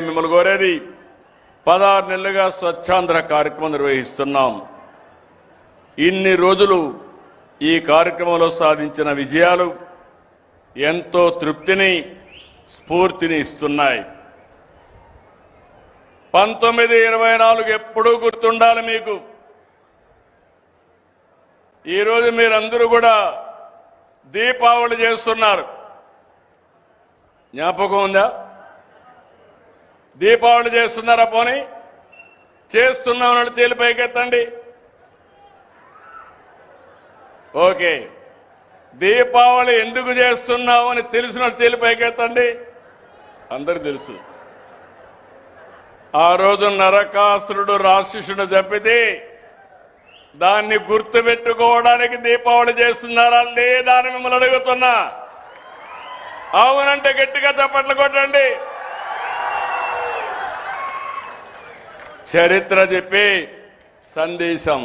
మిమ్మల్ని కోరేది 16 నెలలుగా స్వచ్ఛాంధ్ర కార్యక్రమం నిర్వహిస్తున్నాం. ఇన్ని రోజులు ఈ కార్యక్రమంలో సాధించిన విజయాలు ఎంతో తృప్తిని స్ఫూర్తిని ఇస్తున్నాయి. 1924 ఎప్పుడూ గుర్తుండాలి మీకు. ఈరోజు మీరందరూ కూడా దీపావళి చేస్తున్నారు. జ్ఞాపకం ఉందా? దీపావళి చేస్తున్నారా? పోనీ చేస్తున్నామని చేతులు పైకెత్తండి. ఓకే, దీపావళి ఎందుకు చేస్తున్నామని తెలిసిన చేతులు పైకెత్తండి. అందరికి తెలుసు. ఆ రోజు నరకాసురుడు రాక్షసుడు చంపితే దాన్ని గుర్తుపెట్టుకోవడానికి దీపావళి చేస్తున్నారా లేదా అని మిమ్మల్ని అడుగుతున్నా. అవునంటే గట్టిగా చప్పట్లు కొట్టండి. చరిత్ర చెప్పే సందేశం.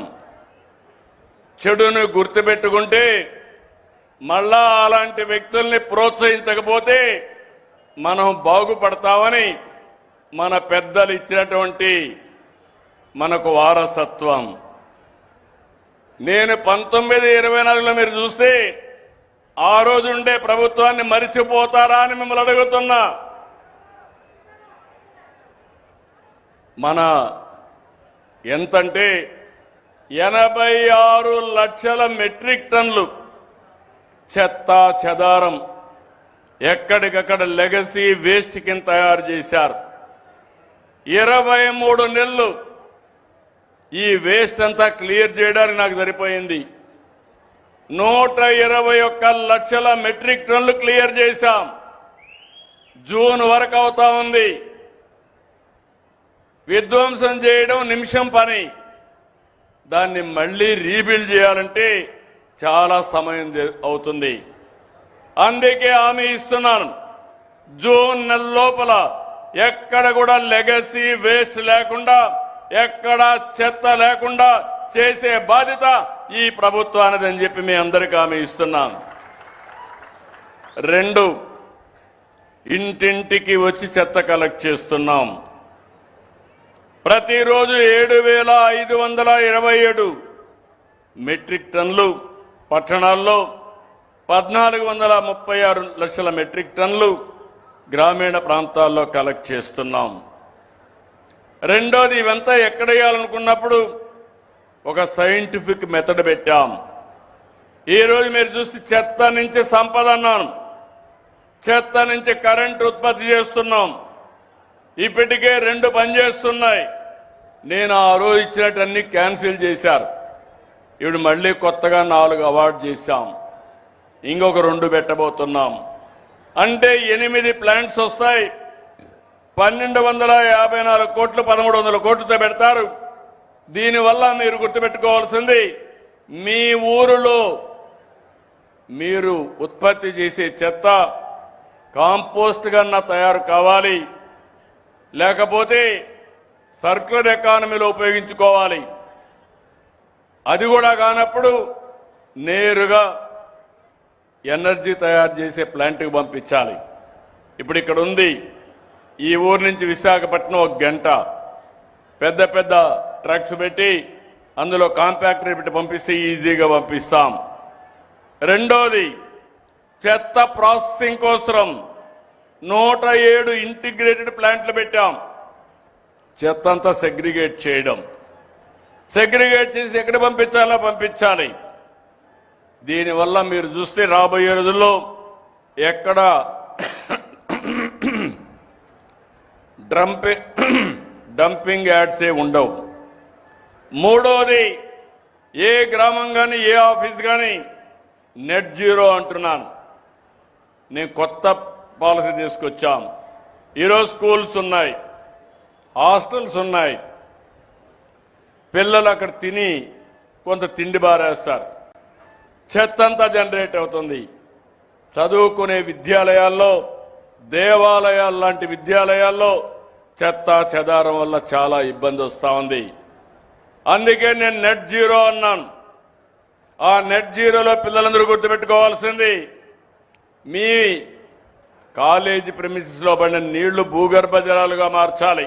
చెడును గుర్తుపెట్టుకుంటే మళ్ళా అలాంటి వ్యక్తుల్ని ప్రోత్సహించకపోతే మనం బాగుపడతామని మన పెద్దలు ఇచ్చినటువంటి మనకు వారసత్వం. నేను 1924లో మీరు చూస్తే ఆ రోజు ఉండే ప్రభుత్వాన్ని మరిచిపోతారా అని మిమ్మల్ని అడుగుతున్నా. మన ఎంతంటే 86 లక్షల మెట్రిక్ టన్నులు చెత్త చెదారం ఎక్కడికక్కడ లెగసీ వేస్ట్ కింద తయారు చేశారు. 23 నెలలు ఈ వేస్ట్ అంతా క్లియర్ చేయడానికి నాకు సరిపోయింది. 121 లక్షల మెట్రిక్ టన్నులు క్లియర్ చేశాం. జూన్ వరకు అవుతా ఉంది. విధ్వంసం చేయడం నిమిషం పని. దాన్ని మళ్లీ రీబిల్డ్ చేయాలంటే చాలా సమయం అవుతుంది. అందుకే హామీ ఇస్తున్నాను, జూన్ నెల లోపల ఎక్కడ కూడా లెగసీ వేస్ట్ లేకుండా, ఎక్కడ చెత్త లేకుండా చేసే బాధ్యత ఈ ప్రభుత్వానిదని చెప్పి మీ అందరికీ హామీ ఇస్తున్నాను. 2, ఇంటింటికి వచ్చి చెత్త కలెక్ట్ చేస్తున్నాం. ప్రతిరోజు 7,527 మెట్రిక్ టన్నులు, పట్టణాల్లో 1436 లక్షల మెట్రిక్ టన్నులు గ్రామీణ ప్రాంతాల్లో కలెక్ట్ చేస్తున్నాం. రెండోది, ఇవంతా ఎక్కడ వేయాలనుకున్నప్పుడు ఒక సైంటిఫిక్ మెథడ్ పెట్టాం. ఈరోజు మీరు చూసి చెత్త నుంచి సంపద అన్నాను. చెత్త నుంచి కరెంటు ఉత్పత్తి చేస్తున్నాం. ఇప్పటికే 2 పనిచేస్తున్నాయి. నేను ఆ రోజు ఇచ్చినట్టన్నీ క్యాన్సిల్ చేశారు. ఇప్పుడు మళ్లీ కొత్తగా 4 అవార్డు చేశాం. ఇంకొక 2 పెట్టబోతున్నాం. అంటే 8 ప్లాంట్స్ వస్తాయి. 1254 కోట్లు 1300 కోట్లతో పెడతారు. దీనివల్ల మీరు గుర్తుపెట్టుకోవాల్సింది, మీ ఊరిలో మీరు ఉత్పత్తి చేసే చెత్త కాంపోస్ట్ గా తయారు కావాలి, లేకపోతే సర్క్యులర్ ఎకానమీలో ఉపయోగించుకోవాలి. అది కూడా కానప్పుడు నేరుగా ఎనర్జీ తయారు చేసే ప్లాంట్కి పంపించాలి. ఇప్పుడు ఇక్కడ ఉంది, ఈ ఊరు నుంచి విశాఖపట్నం 1 గంట పెద్ద పెద్ద ట్రక్స్ పెట్టి అందులో కాంపాక్టర్ పెట్టి పంపిస్తే ఈజీగా పంపిస్తాం. రెండోది, చెత్త ప్రాసెసింగ్ కోసం 107 ఇంటిగ్రేటెడ్ ప్లాంట్లు పెట్టాం. చెత్త అంతా సెగ్రిగేట్ చేయడం, సెగ్రిగేట్ చేసి ఎక్కడ పంపించాలో పంపించాలి. దీనివల్ల మీరు చూస్తే రాబోయే రోజుల్లో ఎక్కడ డంపింగ్ యాడ్స్ ఉండవు. మూడోది, ఏ గ్రామం కానీ ఏ ఆఫీస్ కానీ నెట్ జీరో అంటున్నాను. నేను కొత్త పాలసీ తీసుకొచ్చాం. ఈరోజు స్కూల్స్ ఉన్నాయి, హాస్టల్స్ ఉన్నాయి. పిల్లలు అక్కడ తిని కొంత తిండి బారేస్తారు. చెత్త అంతా జనరేట్ అవుతుంది. చదువుకునే విద్యాలయాల్లో, దేవాలయాలు లాంటి విద్యాలయాల్లో చెత్త చెదారం వల్ల చాలా ఇబ్బంది వస్తూ ఉంది. అందుకే నేను నెట్ జీరో అన్నాను. ఆ నెట్ జీరోలో పిల్లలందరూ గుర్తుపెట్టుకోవాల్సింది, మీ కాలేజీ ప్రెమిసెస్లో పడిన నీళ్లు భూగర్భ జలాలుగా మార్చాలి.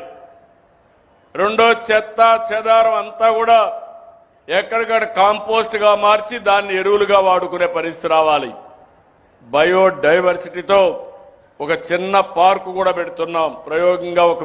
రెండో చెత్త చెదారం అంతా కూడా ఎక్కడికక్కడ కాంపోస్ట్గా మార్చి దాన్ని ఎరువులుగా వాడుకునే పరిస్థితి రావాలి. బయోడైవర్సిటీతో ఒక చిన్న పార్కు కూడా పెడుతున్నాం. ప్రయోగంగా ఒక